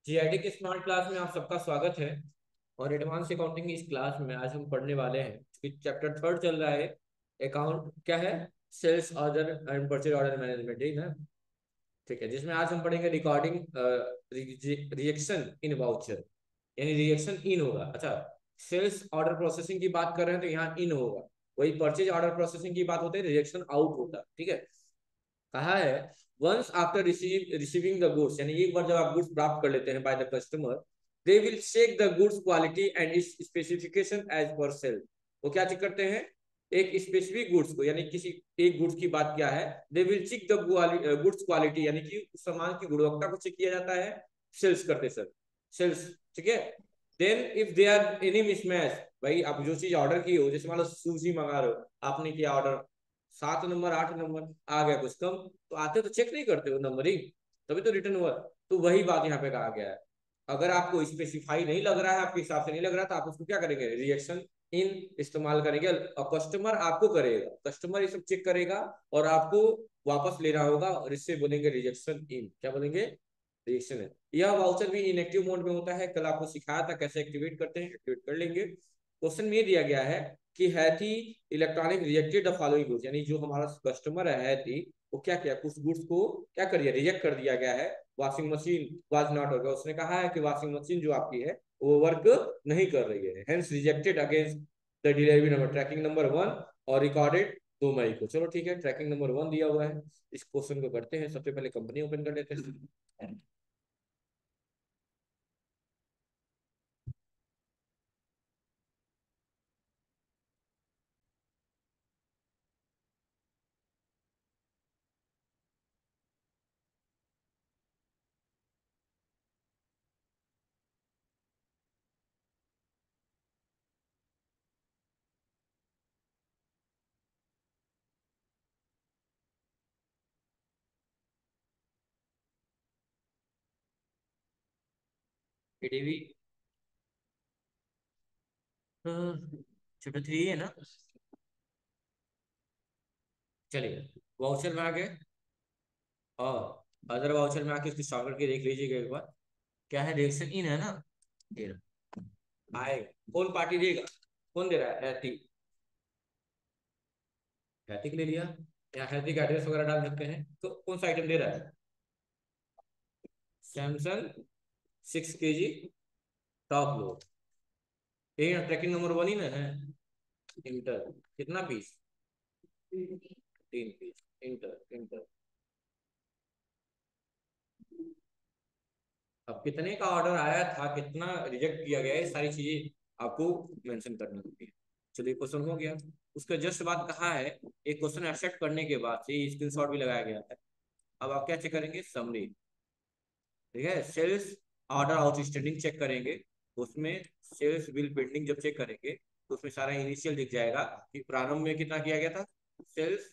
GID की smart class में आप सबका स्वागत है। और एडवांस अकाउंटिंग की इस क्लास में आज हम पढ़ने वाले हैं कि चैप्टर थर्ड चल रहा है। अकाउंट क्या है? Sales order and purchase order management, ठीक है ना? ठीक है, जिसमें आज हम पढ़ेंगे रिकॉर्डिंग रिएक्शन इन वाउचर, यानी रिएक्शन इन होगा। अच्छा, सेल्स ऑर्डर प्रोसेसिंग की बात कर रहे हैं तो यहाँ इन होगा। वही परचेज ऑर्डर प्रोसेसिंग की बात होती है, रिएक्शन आउट होता है। ठीक है, कहा है once after receiving the goods, यानी एक बार जब आप गुड्स प्राप्त कर लेते हैं by the customer, they will check the goods quality and its specification as per sale. वो क्या चेक करते हैं? एक स्पेसिफिक गुड्स को, यानी किसी एक गुड्स की बात क्या है, they will check the goods quality, यानी कि उस सामान की गुणवत्ता को चेक किया जाता है सेल्स करते सर। सेल्स, ठीक है। Then if they are any mismatch, भाई आप जो चीज ऑर्डर की हो, जैसे मान लो सूजी मंगा रहे हो, आपने किया ऑर्डर 7 नंबर 8 नंबर, आ गया कुछ कम, तो आते तो चेक नहीं करते हो नंबरिंग, तभी तो रिटर्न हुआ। तो वही बात यहाँ पे कहा गया है। अगर आपको स्पेसिफाई नहीं लग रहा है, आपके हिसाब से नहीं लग रहा, तो आप उसको क्या करेंगे? रिएक्शन इन इस्तेमाल करेंगे। और कस्टमर आपको करेगा, कस्टमर ये सब चेक करेगा और आपको वापस लेना होगा, और इससे बोलेंगे रिजेक्शन इन। क्या बोलेंगे? रिएक्शन है। यह वाउचर भी इनएक्टिव मोड में होता है, कल आपको सिखाया था कैसे एक्टिवेट करते हैं, एक्टिवेट कर लेंगे। क्वेश्चन में दिया गया है कि हैथी electronic rejected the following goods, यानी जो हमारा कस्टमर है हैथी, वो क्या किया? कुछ गुड्स को क्या कर दिया? रिजेक्ट कर दिया गया है। Washing machine was not work, उसने कहा है कि वॉशिंग मशीन जो आपकी है वो वर्क नहीं कर रही है, hence rejected against the delivery number tracking number 1 और रिकॉर्डेड 2 मई को। चलो ठीक है, ट्रैकिंग नंबर 1 दिया हुआ है। इस क्वेश्चन को करते हैं। सबसे पहले कंपनी ओपन कर लेते हैं। पीडीवी चैप्टर 3 है ना? चलिए, वाउचर में आ गए। और अदर वाउचर में आके इसकी शॉर्टकट की देख लीजिएगा एक बार। क्या है? रिएक्शन इन है ना? ये आए, कौन पार्टी देगा? कौन दे रहा है? हैती। हैती के ले लिया। या हैती का एड्रेस वगैरह डाल सकते हैं। तो कौन सा आइटम दे रहा है? Samsung 6 kg top load. ये ट्रैकिंग नंबर 1 ही ना है। इंटर कितना पीस? 3 पीस। Inter inter. अब कितने का ऑर्डर आया था, कितना रिजेक्ट किया गया है, सारी चीजें आपको मेंशन करनी होती है। चलिए, क्वेश्चन हो गया। उसके जस्ट बाद कहा है, एक क्वेश्चन एक्सेप्ट करने के बाद से स्क्रीनशॉट भी लगाया गया है। अब आप क्या चेक करेंगे? समरी। ठीक है, सेल्स ऑर्डर आउटस्टैंडिंग चेक करेंगे। उसमें सेल्स बिल पेंडिंग जब चेक करेंगे तो उसमें सारा इनिशियल दिख जाएगा कि प्रारंभ में कितना किया गया था। सेल्स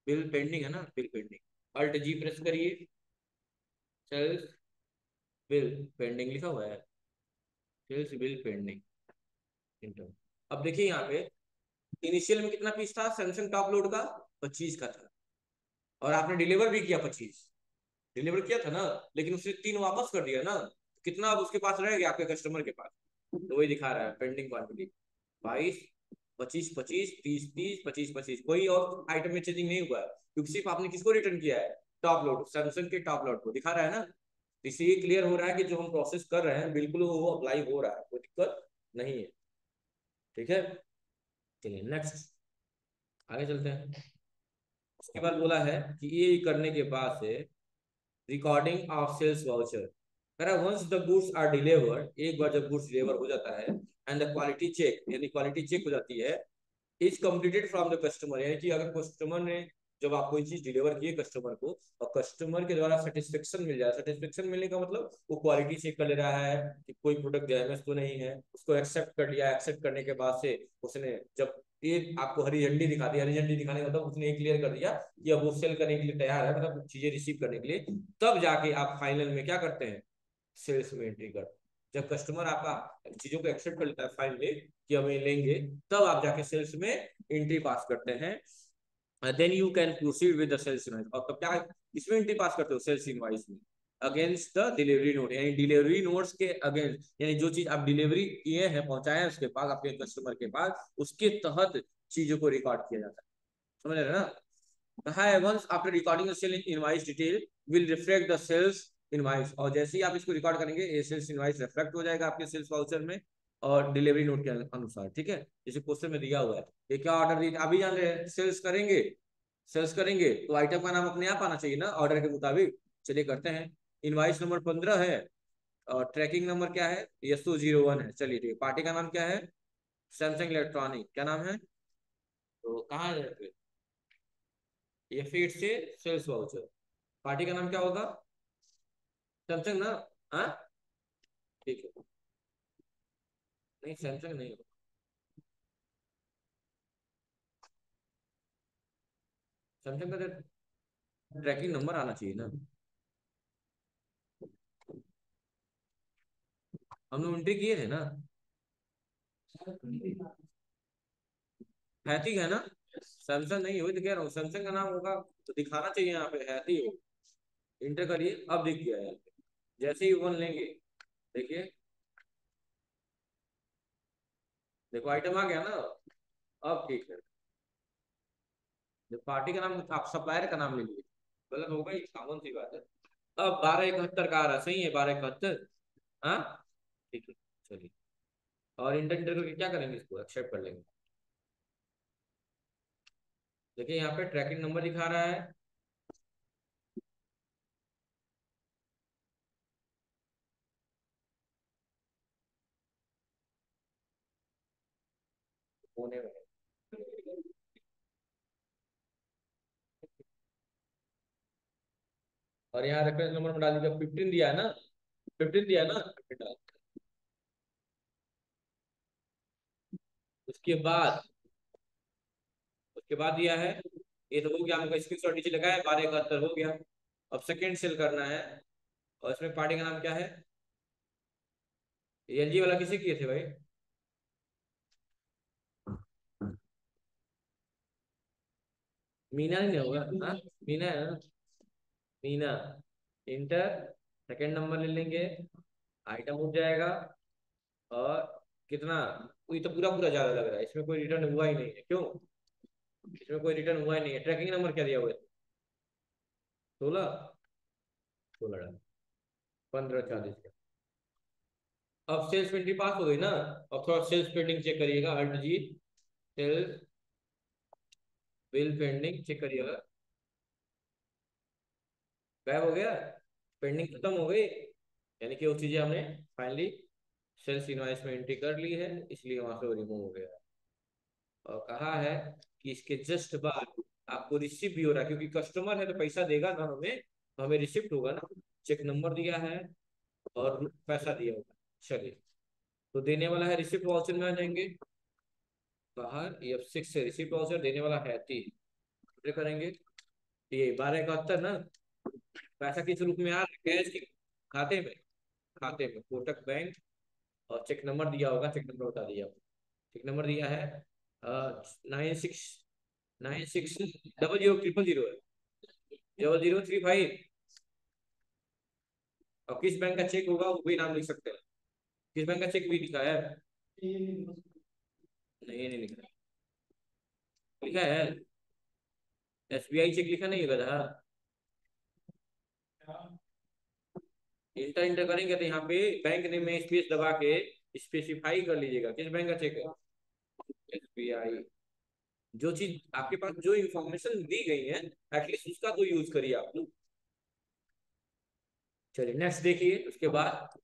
बिल पेंडिंग है ना, bill pending. Alt G press करिए, सेल्स बिल पेंडिंग लिखा हुआ है। Sales bill pending, enter. अब देखिए यहाँ पे इनिशियल में कितना पीस था सैमसंग टॉप लोड का? 25 का था। और आपने डिलीवर भी किया 25, डिलीवर किया था ना, लेकिन उसने 3 वापस कर दिया ना, तो कितना अब उसके पास रह गया आपके कस्टमर के पास? तो वही दिखा रहा है पेंडिंग क्वांटिटी 22, 25 25, 30 30, 25 25। कोई और आइटम में चेंजिंग नहीं हुआ है, क्योंकि सिर्फ आपने किसको रिटर्न किया है? टॉप लोड, सैमसंग के टॉप लोड को दिखा रहा है ना। तो इससे ये क्लियर हो रहा है कि जो हम प्रोसेस कर रहे हैं बिल्कुल वो अप्लाई हो रहा है, कोई दिक्कत नहीं है। ठीक है, चलिए नेक्स्ट आगे चलते हैं। उसके बाद बोला है कि ये करने के बाद से रिकॉर्डिंग ऑफ सेल्स वाउचर। कह रहा है once the goods are delivered, एक बार जब गुड्स डिलीवर हो जाता है, एंड द क्वालिटी चेक, यानी क्वालिटी चेक हो जाती है, is completed from the customer, यानी कि अगर कस्टमर ने, जब आप कोई चीज डिलीवर किए कस्टमर को और कस्टमर के द्वारा सेटिस्फेक्शन मिल जाए, सेटिस्फेक्शन मिलने का मतलब वो क्वालिटी चेक कर ले रहा है कि कोई प्रोडक्ट डैमेज तो नहीं है, उसको एक्सेप्ट कर लिया। एक्सेप्ट करने के बाद से उसने जब ये आपको हरी झंडी दिखा दी, हरी झंडी दिखाने का मतलब उसने ये क्लियर कर दिया कि अब वो सेल करने के लिए तैयार है, मतलब चीजें रिसीव करने के लिए, तब जाके आप फाइनल में क्या करते हैं? सेल्स में एंट्री करते हैं। जब कस्टमर आपका चीजों को एक्सेप्ट कर लेता है फाइनली कि हमें लेंगे, तब आप जाके सेल्स में एंट्री पास करते हैं। Then you can proceed with the sales invoice. और तब क्या इसमें एंट्री पास करते हो? सेल्स इनवाइस में। अगेंस्ट द डिलीवरी नोट, यानी डिलीवरी नोट्स के अगेंस्ट, यानी जो चीज आप डिलीवरी किए हैं, पहुंचाए हैं उसके बाद आपके कस्टमर के पास, उसके तहत चीजों को रिकॉर्ड किया जाता है। समझ रहे हैं ना? कहा है once after recording the sale invoice detail will reflect the sales invoice, और जैसे ही आप इसको रिकॉर्ड करेंगे ये सेल्स इनवॉइस रिफ्लेक्ट हो जाएगा आपके सेल्स वाउचर में और डिलीवरी नोट के अनुसार। ठीक है, जैसे क्वेश्चन में दिया हुआ है, ये क्या ऑर्डर दिया अभी जान रहे हैं, सेल्स करेंगे, सेल्स करेंगे तो आइटम का नाम अपने आप आना चाहिए ना ऑर्डर के मुताबिक। चलिए करते हैं। इनवाइस नंबर 15 है और ट्रैकिंग नंबर क्या है, SO01 है। चलिए ठीक है, पार्टी का नाम क्या है, सैमसंग इलेक्ट्रॉनिक, क्या नाम है, तो कहाँ है ये फीड से सेल्स वाउचर, पार्टी का नाम क्या होगा, सैमसंग ना? हाँ ठीक है, नहीं सैमसंग नहीं होगा, सैमसंग का ट्रैकिंग नंबर आना चाहिए ना। हम लोग एंट्री किए थे ना, हैती है ना, सैमसंग नहीं हुई तो कह रहा हूँ सैमसंग का नाम होगा तो दिखाना चाहिए यहाँ पे हैती हो। इंटर करिए, अब दिख गया है, जैसे ही वन लेंगे, देखिए, देखो आइटम आ गया ना, अब ठीक है। जब पार्टी का नाम, आप सप्लायर का नाम ले लिए, गलत हो गई, कॉमन सी बात है। अब 1271 का आ रहा, सही है 1271। हाँ ठीक है, चलिए। और इंटर इंटर करके क्या करेंगे, इसको एक्सेप्ट कर लेंगे। देखिए यहाँ पे ट्रैकिंग नंबर दिखा रहा है, कोने में। और यहाँ रेफरेंस नंबर में डाल दीजिए, 15 दिया है ना, 15 दिया है ना, 15 डाल। उसके बाद, उसके बाद दिया है, ये तो हो गया, हमको स्क्रीन शॉट नीचे लगा है, 1271 हो गया। अब सेकंड सेल करना है, और इसमें पार्टी का नाम क्या है, LG वाला किसे किए थे भाई, मीना नहीं होगा, हाँ मीना है ना, मीना। इंटर, सेकंड नंबर ले लेंगे, आइटम उठ जाएगा, और कितना, ये तो पूरा पूरा ज्यादा लग रहा है, इसमें कोई रिटर्न हुआ ही नहीं है, क्यों, इसमें कोई रिटर्न हुआ ही नहीं है। ट्रैकिंग नंबर क्या दिया हुआ है, 16, 16 1540 का। अब सेल्स पेंटिंग पास हो गई ना, अब थोड़ा सेल्स पेंटिंग चेक करिएगा, अल्ट जी, सेल्स बिल पेंडिंग चेक करिएगा, गायब हो गया, पेंडिंग खत्म हो गई, यानी कि वो चीजें हमने फाइनली सेल्स इनवॉइस में एंट्री कर ली है, इसलिए वहां से वो रिमूव हो गया। और कहा है कि इसके जस्ट बाद आपको रिसिप्ट भी हो रहा है, क्योंकि कस्टमर है तो पैसा देगा ना हमें, तो हमें रिसिप्ट होगा ना, चेक नंबर दिया है और पैसा दिया होगा। चलिए, तो देने वाला है रिसिप्ट वाउचर में आ जाएंगे, बाहर F6 से रिसिप्ट वाउचर देने वाला है 3, करेंगे, ये 1271 ना, पैसा किस रूप में आ रहा है, कैश के खाते में, खाते में कोटक बैंक, और चेक नंबर दिया होगा, चेक नंबर बता दिया, चेक नंबर दिया है 9696000000 है, 0035। और किस बैंक का चेक होगा वो भी नाम लिख सकते हैं, किस बैंक का चेक भी लिखा है, नहीं नहीं लिखा, लिखा है, SBI चेक लिखा नहीं है गधा। इंटर इंटर करेंगे तो यहाँ पे बैंक नेम में स्पेस दबा के स्पेसिफाई कर लीजिएगा किस बैंक का चेक है, SBI। जो चीज आपके पास जो इंफॉर्मेशन दी गई है, एटलीस्ट उसका तो यूज करिए आप लोग। चलिए नेक्स्ट देखिए, उसके बाद,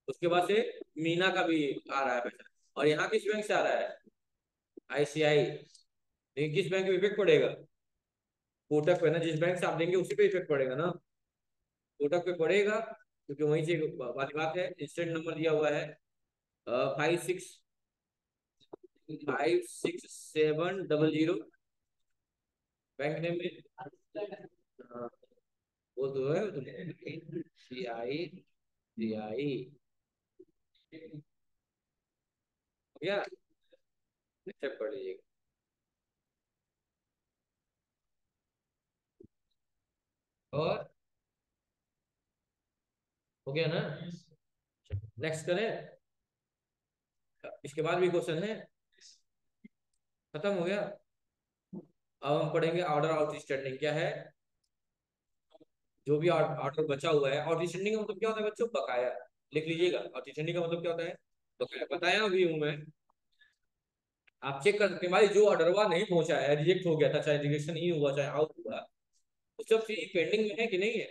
उसके बाद से मीना का भी आ रहा है पैसा, और यहाँ किस बैंक से आ रहा है, ICI, लेकिन किस बैंक में इफेक्ट पड़ेगा, कोटक पे ना, जिस बैंक से आप देंगे उसी पे इफेक्ट पड़ेगा ना, कोटक पे पड़ेगा, क्योंकि वहीं से वाली बात है, इंस्टेंट नंबर दिया हुआ है 565700, बैंक नेम में, हाँ, वो तो है, वो तो CI क्या, एक्सेप्ट कर लीजिएगा। और हो गया ना। नेक्स्ट करें, इसके बाद भी क्वेश्चन है, खत्म हो गया। अब हम पढ़ेंगे ऑर्डर आउटस्टैंडिंग क्या है। जो भी ऑर्डर बचा हुआ है, आउटस्टैंडिंग का मतलब क्या होता है बच्चों, बकाया। लिख लीजिएगा, आउटस्टैंडिंग का मतलब क्या होता है, बकाया। बताया भी हूं मैं। आप चेक कर सकते हैं भाई, जो ऑर्डरवा नहीं पहुंचा है, रिजेक्ट हो गया था, चाहे रिजेक्शन ही हुआ चाहे आउट हुआ, तो सब चीज पेंडिंग में है कि नहीं है।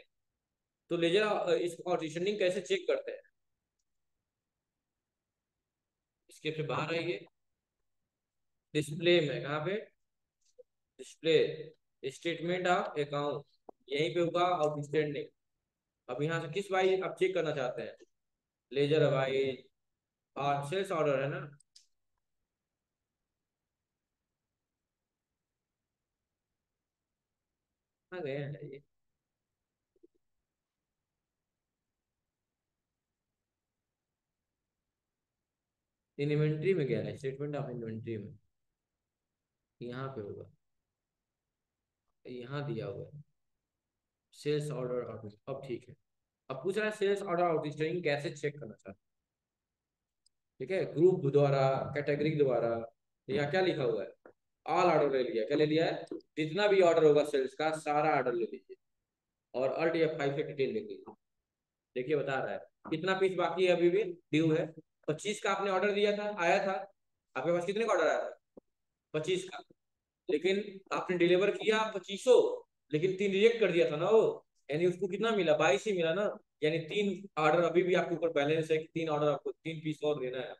तो लेजर इस आउटस्टैंडिंग कैसे चेक करते हैं, इसके फिर बाहर आइए, डिस्प्ले में, कहाँ पे, डिस्प्ले, स्टेटमेंट ऑफ अकाउंट, यहीं पे होगा आउटस्टैंडिंग। अब यहाँ से किस भाई आप चेक करना चाहते हैं, लेजर भाई, और सेल्स ऑर्डर है ना। कहाँ गए हैं ये, इन्वेंट्री में गया है, स्टेटमेंट ऑफ इन्वेंट्री में, यहाँ पे होगा, यहाँ दिया हुआ है सेल्स ऑर्डर आउट। अब ठीक है, अब पूछ रहा है सेल्स ऑर्डर आउटस्टैंडिंग कैसे चेक करना चाहते हैं। ठीक है, ग्रुप द्वारा, कैटेगरी द्वारा, यहाँ क्या लिखा हुआ है, ऑल ऑर्डर ले लिया, क्या ले लिया है, जितना भी ऑर्डर होगा सेल्स का सारा ऑर्डर ले लीजिए, और अल्ट F5 से डिटेल लिख लीजिए। देखिए बता रहा है कितना पीस बाकी है, अभी भी ड्यू है। 25 का आपने ऑर्डर दिया था, आया था, आपके पास कितने का ऑर्डर आया था, 25 का। लेकिन आपने डिलीवर किया 2500, लेकिन 3 रिजेक्ट कर दिया था ना वो, यानी उसको कितना मिला, 22 ही मिला ना। यानी 3 ऑर्डर अभी भी आपके ऊपर बैलेंस है कि 3 ऑर्डर आपको 3 पीस और देना है।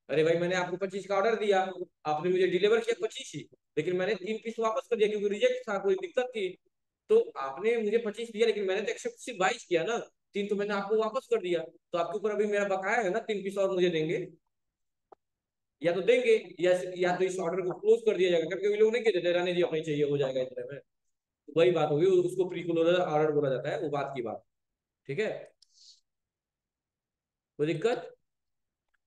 अरे भाई मैंने आपको 25 का ऑर्डर दिया, आपने मुझे डिलीवर किया 25 ही, लेकिन मैंने 3 पीस वापस कर दिया क्योंकि रिजेक्ट था, कोई दिक्कत थी। तो आपने मुझे 25 दिया, लेकिन मैंने तो एक्सेप्ट सिर्फ 22 किया ना, 3 तो मैंने आपको वापस कर दिया। तो आपके ऊपर अभी मेरा बकाया है ना, 3 पीस और मुझे देंगे, या तो देंगे, या तो इस ऑर्डर को क्लोज कर दिया जाएगा, क्योंकि लोग नहीं कहते रहने जी अपनी चाहिए हो जाएगा इतने में। वही बात होगी, उसको प्री क्लोजर ऑर्डर बोला जाता है, वो बात की बात। ठीक है, कोई दिक्कत।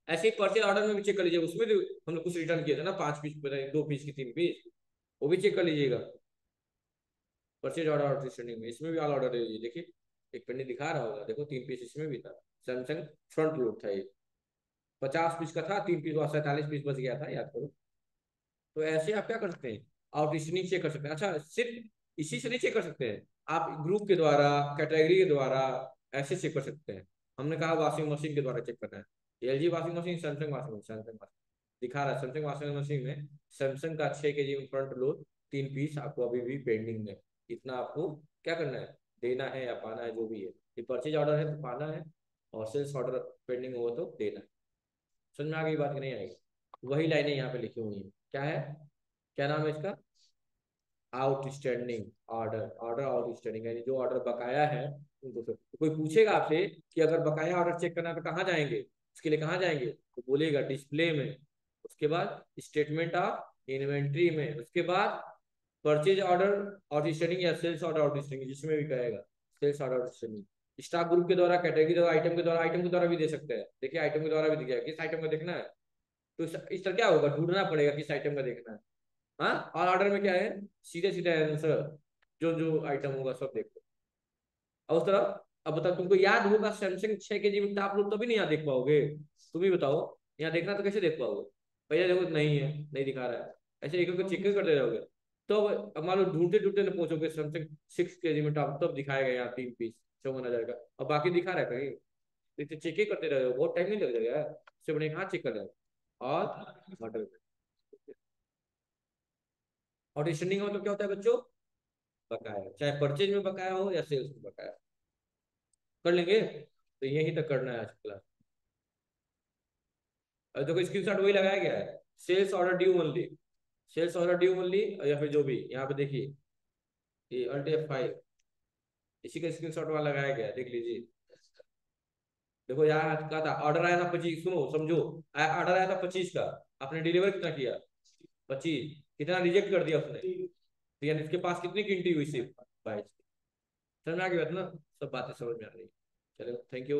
ऐसे ही परचेज ऑर्डर में भी चेक कर लीजिए, उसमें भी हमने कुछ रिटर्न किया था ना, 5 पीस, 2 पीस की 3 पीस, वो भी चेक कर लीजिएगा। परचेज ऑर्डर आउटस्टैंडिंग में इसमें भी ऑल ऑर्डर ले लीजिए, देखिए एक पेंडिंग दिखा रहा होगा, देखो 3 पीस इसमें भी था, सैमसंग फ्रंट लोड था ये, 50 पीस का था, 3 पीस वहां 47 पीस बच गया था, याद करो। तो ऐसे आप क्या कर सकते हैं, आउटस्टैंडिंग चेक कर सकते हैं। अच्छा, सिर्फ इसी से नहीं चेक कर सकते हैं, आप ग्रुप के द्वारा, कैटेगरी के द्वारा ऐसे चेक कर सकते हैं। हमने कहा वॉशिंग मशीन के द्वारा चेक करना है, LG washing machine, Samsung washing machine, Samsung washing दिखा रहा है, सैमसंग वॉशिंग मशीन में सैमसंग का 6 kg फ्रंट लोड 3 पीस आपको अभी भी पेंडिंग है। इतना आपको क्या करना है, देना है या पाना है, जो भी है। ये परचेज ऑर्डर है तो पाना है, और सेल्स ऑर्डर पेंडिंग हो तो देना है। समझ में आ गई बात कि नहीं आएगी। वही लाइनें यहाँ पे लिखी हुई है, क्या है, क्या नाम है इसका, आउटस्टैंडिंग ऑर्डर, ऑर्डर आउटस्टैंडिंग, यानी जो ऑर्डर बकाया है उनको। तो कोई पूछेगा आपसे कि अगर बकाया ऑर्डर चेक करना है तो कहाँ जाएंगे, उसके लिए कहाँ जाएंगे, तो बोलेगा डिस्प्ले में, उसके बाद स्टेटमेंट ऑफ इन्वेंट्री में, उसके बाद परचेज ऑर्डर आउटस्टैंडिंग या सेल्स ऑर्डर आउटस्टैंडिंग, जिसमें भी कहेगा sales order outstanding. Stock group के द्वारा, कैटेगरी द्वारा, आइटम के द्वारा, आइटम के द्वारा भी दे सकते हैं। देखिए आइटम के द्वारा भी दिखेगा, किस आइटम का देखना है, तो इस तरह क्या होगा, ढूंढना पड़ेगा किस आइटम का देखना है। हाँ, और ऑर्डर में क्या है, सीधे सीधे आंसर, जो जो आइटम होगा सब देखो। और उस तरह, अब बताओ तुमको याद होगा सैमसंग 6 kg में, आप लोग तभी नहीं यहाँ देख पाओगे। तुम ही बताओ, यहाँ देखना तो कैसे देख पाओगे, भैया देखो नहीं है, नहीं दिखा रहा है, ऐसे एक एक चेक करते रहोगे। तो अब मान लो ढूंढते ढूंढते न पहुंचोगे सैमसंग 6 kg में टॉप, तब दिखाएगा यहाँ 3 पीस 54,000 का, और बाकी दिखा रहा है कहीं, तो चेक ही करते रहोगे, बहुत टाइम नहीं लग जाएगा यार, इससे बड़े कहाँ चेक कर रहे हो। और स्टैंडिंग का मतलब क्या होता है बच्चों, बकाया, चाहे परचेज में बकाया हो या सेल्स में बकाया। कर लेंगे, तो यही तक करना है आज की क्लास। और देखो स्क्रीनशॉट वही लगाया गया है, sales order due only, sales order due only, या फिर जो भी यहाँ पे देखिए, ये अल्ट F5, इसी का स्क्रीनशॉट वाला लगाया गया है, देख लीजिए। देखो यहाँ क्या था, ऑर्डर आया था 25, सुनो समझो, ऑर्डर आया था 25 का, आपने डिलीवर कितना किया, 25, कितना रिजेक्ट कर दिया उसने, तो यानी इसके पास कितनी गिनती हुई, सिर्फ 22। समझ में आ गई बात ना, सब बातें समझ में आ रही है। चलो थैंक यू।